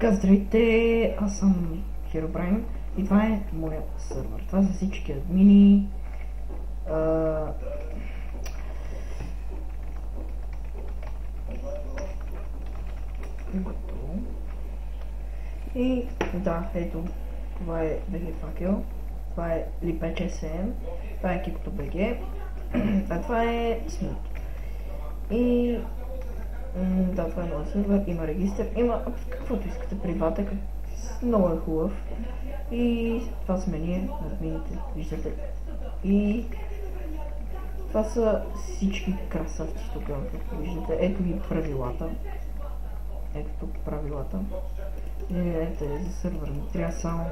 Така, здравейте, аз съм Herobrine и това е моят сървър. Това са всички админи. Готово. И да, ето, това е BG Факел, това е LipHSM, това е екипото BG, а това е Smooth. И да, това е нова сервер, има регистър, има каквото искате, приватен, много е хубав. И това сме ние, админите, виждате. И това са всички красавци тук, както виждате. Ето ги правилата. Ето тук правилата. Ето е за сервер, не трябва само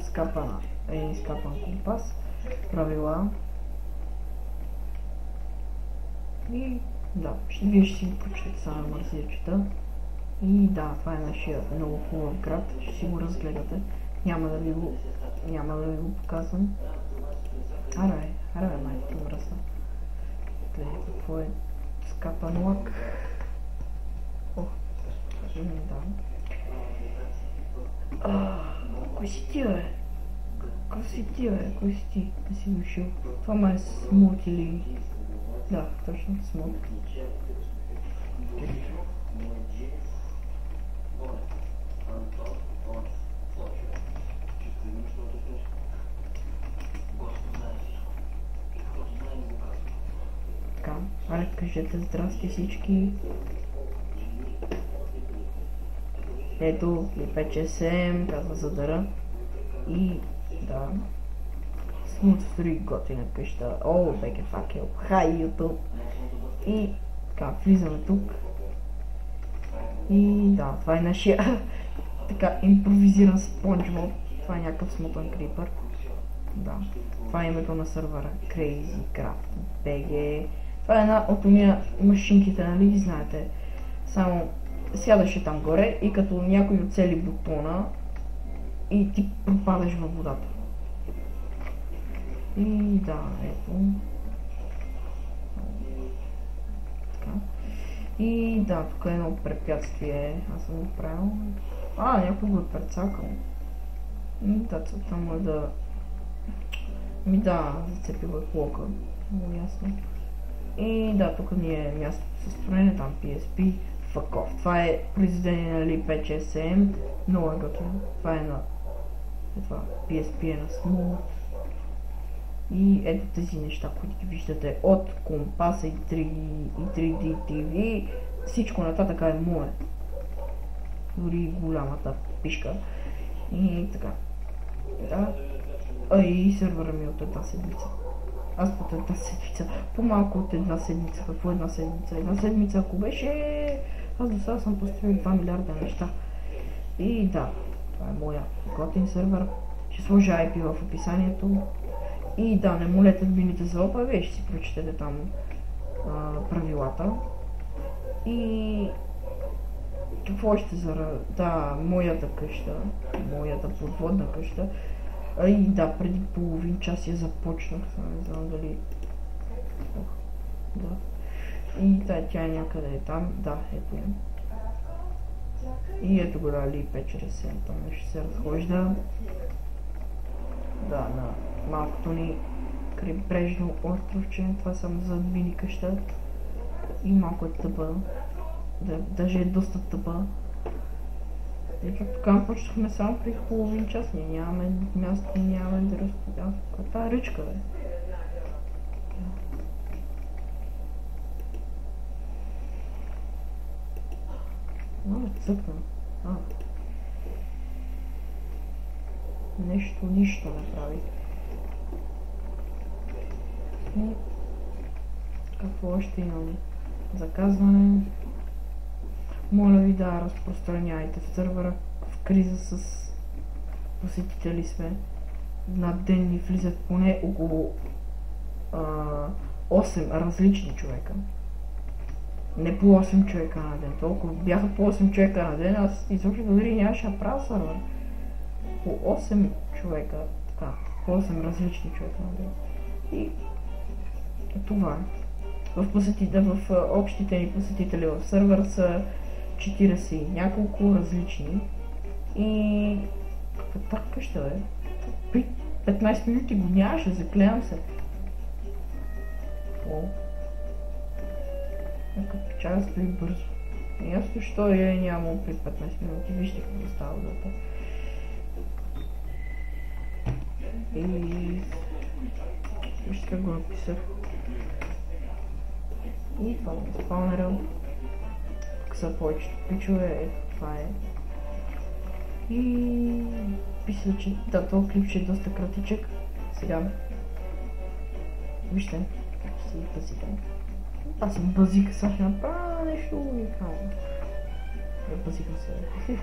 скапан компас, правила. И да, вие ще си го прочетете само марсирчета. И да, това е нашия много хубав град, ще си го разгледате. Няма да ви го показвам. Аре, майко мръсна. Гледай какво е скапан лак. Ох, да. Кой си ти, бе? Кой си ти? Не си дошъл. Това ма е Смут или... Да, точно Смут. Така, аре, кажете здрасти всички. Ето, LipHSM, казва Задъра. И да, Smooth строи готина къща. О, BG Факел, хай YouTube. И така, влизаме тук. И да, това е нашия така импровизиран SpongeBob. Това е някакъв смутен крипър. Да, това е името на сервера Crazy Craft BG. Това е една от уния машинките, нали знаете. Само сядаше там горе и като някой оцели бутона и ти пропадаш във водата. И да, ето. Така. И да, тук е едно препятствие. Аз съм го правил. Някой го е прецакал. Да, целта му е да... зацепил е блока. Много ясно. И да, тук ни е мястото със строене, там PSP. Fuck off. Това е произведение на LipHSM. Много е готово. Това е на... PSP е на Smooth. И ето тези неща, които ги виждате от компаса и 3D TV. Всичко нататък е мое. Дори голямата пишка. И така. Да. И сервера ми от една седмица. Аз под една седмица. По-малко от една седмица. Какво една седмица? Една седмица ако беше... Аз до сега съм построил 2 милиарда неща. И да, това е моя готин сервер. Ще сложа IP в описанието. И да, не молете админите за опа, вие ще си прочетете там правилата. И какво ще да, моята къща, моята подводна къща. И да, преди половин час я започнах, не знам дали... Да. И тя е някъде там, да, ето я. И ето го да, LipHSM, там ще се разхожда. Да, на малкото ни крайбрежно островче, това само за админи къща. И малко е тъпа, даже е доста тъпа. И тук почнахме само при половин час, ние нямаме място, нямаме да разподеляме. Каква е ръчка, бе? Цъкна. Нищо направи. И какво още имаме? Заказване. Моля ви да разпространяйте в сервера. В криза с посетители сме. На ден ни влизат поне около 8 различни човека. Не по 8 човека на ден. Толкова бяха по 8 човека на ден, аз изобщо дори нямаше да правя сервер. По 8 човека, така, по 8 различни човека на ден. И това е. В общите ни посетители в сервер са 40 и няколко различни. И каква така ще е? 15 минути го нямаше, заклевам се. О. Нека печага стои бързо. Ясно, що я нямам при 15 минути. Вижте какво става дата. И... вижте как го написах. И това ми е спаунеръл. Тук са повечето пичове. Ето това е. И... мисля, че да, този клипче е доста кратичък. Сега... вижте как си базикам. Аз съм базика, сега ще направя нещо уникално. Базикам се.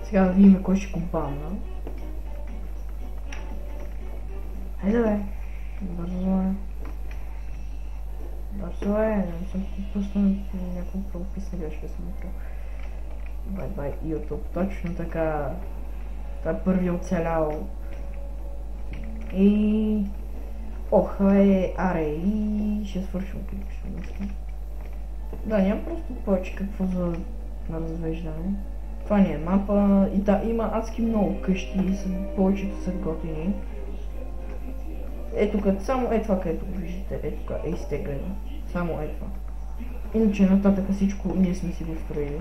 Сега да видим кой ще компанна. Хайде бе! Бързо е. Бързо е, не съм пропуснал някакво правописна грешка съм направил. Бай YouTube, точно така. Това е първият оцелял. И... ох, аре, и ще свършим клипчето. Да, няма просто повече какво за развеждане. Това не е мапа и да, има адски много къщи и повечето са готини. Ето като само е това, където го виждате, ето така е изтеглено. Само е това. Иначе нататък всичко ние сме си го строили.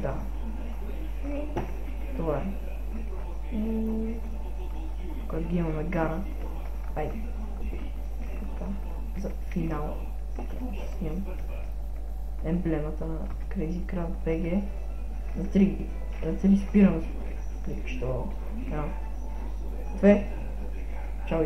Да. Това е. Когато ги имаме гара. Ай. Така. За финал. Ще снимам емблемата на Crazy Craft BG. За 3 спирам клипчето. 2. Чао,